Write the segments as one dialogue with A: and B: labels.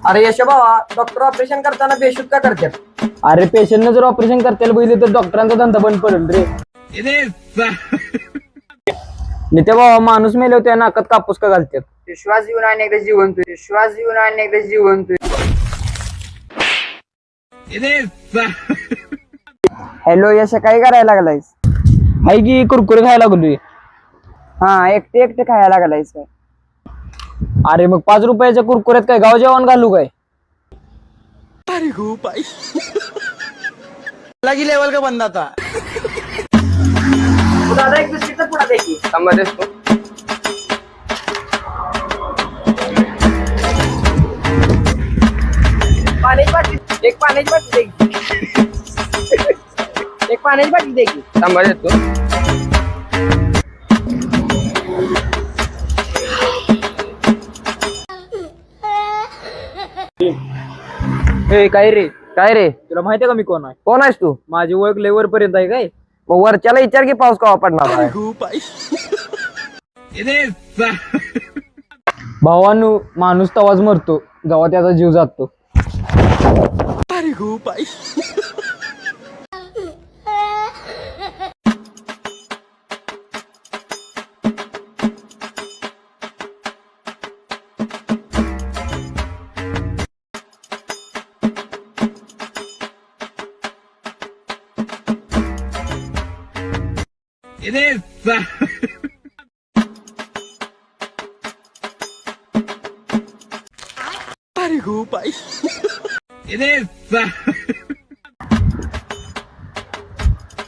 A: अरे यश भावा, doctor operation करताना बेशुद्ध का करतात?
B: अरे पेशंटनं जर ऑपरेशन करताना बघितले तर डॉक्टरांचा धंदा बंद पडेल रे. नित्या भावा, माणूस मेले होते नाकात कापूस का घालतात?
A: विश्वास येऊन अनेकदा जिवंत, विश्वास येऊन अनेकदा जिवंत. हॅलो यश, काय करायला लागलायस?
B: हाय की कुरकुरे खायला लागलोय.
A: हा, एकटे एकटे खायला लागलायस काय?
B: अरे मग 5 रुपयाच्या कुरकुऱ्यात काय गाव जेवण घालू काय?
C: लगी लेवल का बंदा था.
A: दादा एक बिस्किटचा पुडा दे की.
B: समजतेस तू?
A: पाण्याची बाटली, एक पाण्याची बाटली दे की. एक पाण्याची बाटली दे की.
B: समजतेस तू? ए काय रे तुला माहितीये का मी कोण आहे?
A: कोण आहेस तू?
B: माझी ओळख लेवर पर्यंत आहे काय?
A: मग वरच्याला विचार की पाऊस कवा पडणार आहे.
B: भावानू, माणूस तवाच मरतो जेव्हा त्याचा जीव जातो.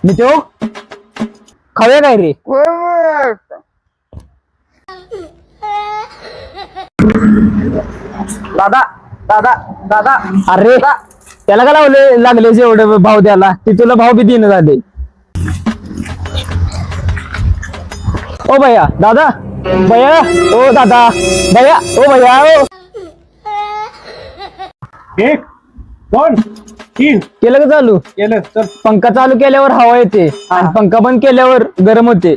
B: नित्यो, खाऊया काय रे?
A: दादा दादा दादा
B: अरे त्याला का लागलेस एवढं भाव द्याला? ते तुला भाव बी देणं झाले. ओ भैया दादा, भैया ओ दादा, भैया ओ भैया ओ.
D: कोण
B: केलं का चालू?
D: केलं तर
B: पंखा चालू केल्यावर हवा येते आणि पंखा बंद केल्यावर गरम होते.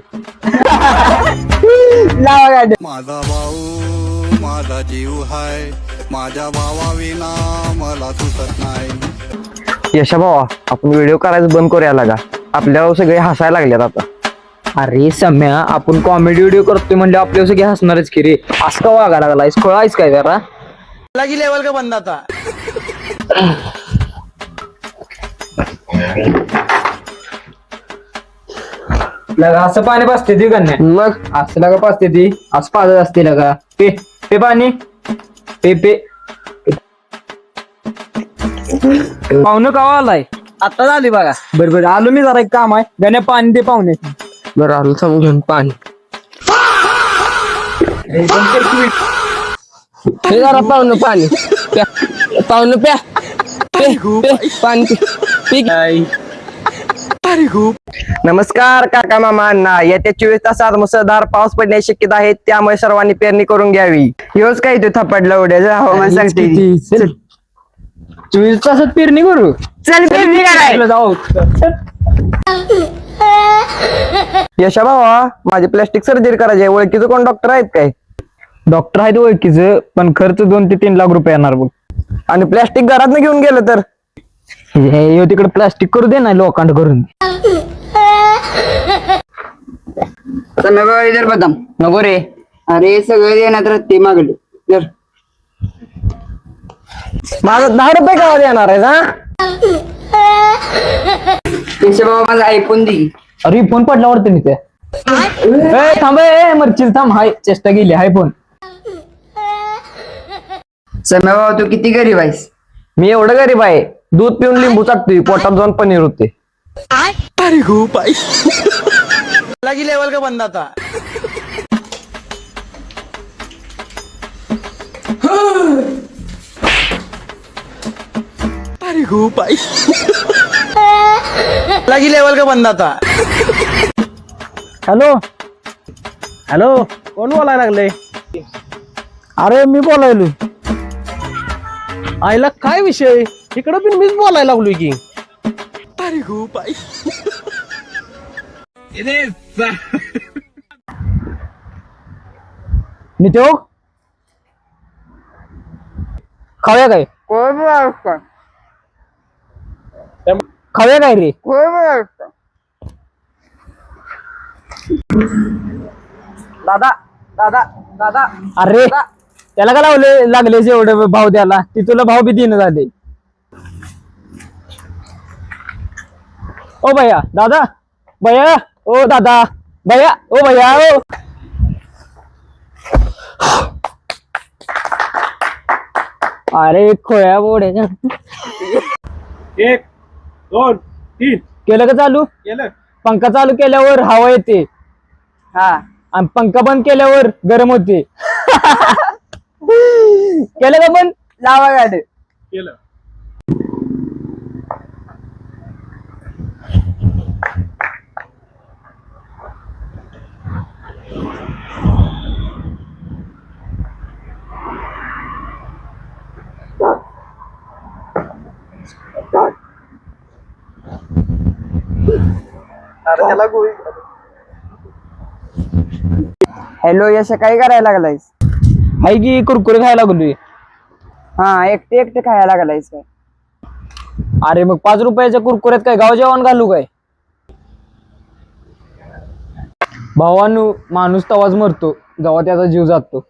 B: लावा गाडी.
E: माझा भाऊ माझा जीव हाय, माझ्या भावाविना मला सुचत नाही.
A: यशा भावा, आपण व्हिडिओ करायचं बंद करूया लागा. आपल्यावर सगळे हसायला लागलेत आता.
B: अरे सम्या, आपण कॉमेडी व्हिडिओ करतोय म्हणजे आपल्या सगळे हसणारच की रे. असं का वागा लागलायस? खोळायस काय जरा?
C: लगी लेवल का बंदा था.
B: लगा असं पाणी पाजते ती कन्या.
A: मग
B: असं लगा पाजते ती, असं पाजत असते लगा. पे पे पाणी, पे पे. पाहुणं कावा आलाय?
A: आता झाली बघा.
B: बरोबर आलो मी, जरा एक काम आहे. गण्या पाणी दे पाहुणे.
A: बरं आलो, समजून पाणी. हे जरा पाहुणं पाणी प्या. पाहुणं प्या. पाणी पी. नमस्कार काका मामांना. येत्या 24 तासात मुसळधार पाऊस पडण्याची शक्यता आहे, त्यामुळे सर्वांनी पेरणी करून घ्यावी. ह्योच काय ते थपडला उड्याचं हवामान सांगते.
B: 24 तासात पेरणी करू.
A: चल पेरणी करायला
B: जाऊ.
A: यशा भावा, माझी प्लास्टिक सर्जरी करायची आहे. ओळखीचं कोण डॉक्टर आहेत काय?
B: डॉक्टर आहेत ओळखीचं, पण खर्च 2 ते 3 लाख रुपये येणार बघ.
A: आणि प्लास्टिक घरात घेऊन गेलं तर?
B: हे तिकडे प्लास्टिक करू दे ना लोकांड करून.
A: इधर बदाम नको रे. अरे सगळं देण्यात ते मागले तर माझं 10 रुपये का देणार आहे ना? बाबा माझा ऐकून दे.
B: अरे फोन पडला वाटतं मी. त्या थांब, मर्चील थांब. हाय चेष्टा गेली. हाय फोन.
A: सम्या बाबा, तू किती गरीब आहेस? मी एवढं गरीब आहे, दूध पिऊन लिंबू चाटतोय, पोटात जाऊन पनीर होते.
C: लगी लेवल का बंदा था. लगी लेवल का बंदा था.
B: हॅलो
D: हॅलो, कोण बोलायला लागले?
B: अरे मी बोलायलो.
D: आईला काय विषय? तिकडं पण मीच बोलायला लागलोय की.
B: नित्यो, खाऊया काय खाऊया काय रे
A: दादा दादा दादा
B: अरे त्याला का लागले एवढं भाव द्यायला ती तुला भाव बी देणं झाले ओ भैया दादा भैया ओ दादा भैया ओ भैया ओ अरे खोया बोड्याच्या
D: 1 2 3
B: केलं का चालू
D: केलं
B: पंखा चालू केल्यावर हवा येते
A: हा
B: आणि पंखा बंद केल्यावर गरम होते केलं का बंद
A: लावा गाडी
D: केलं
A: हॅलो यश काय करायला लागलायस
B: हाय की कुरकुरे खायला लागलोय
A: हा एकटे एकटे खायला लागलायस काय
B: अरे मग 5 रुपयाच्या कुरकुऱ्यात काय गाव जेवण घालू काय भावानू माणूस तवाच मरतो जेव्हा त्याचा जीव जातो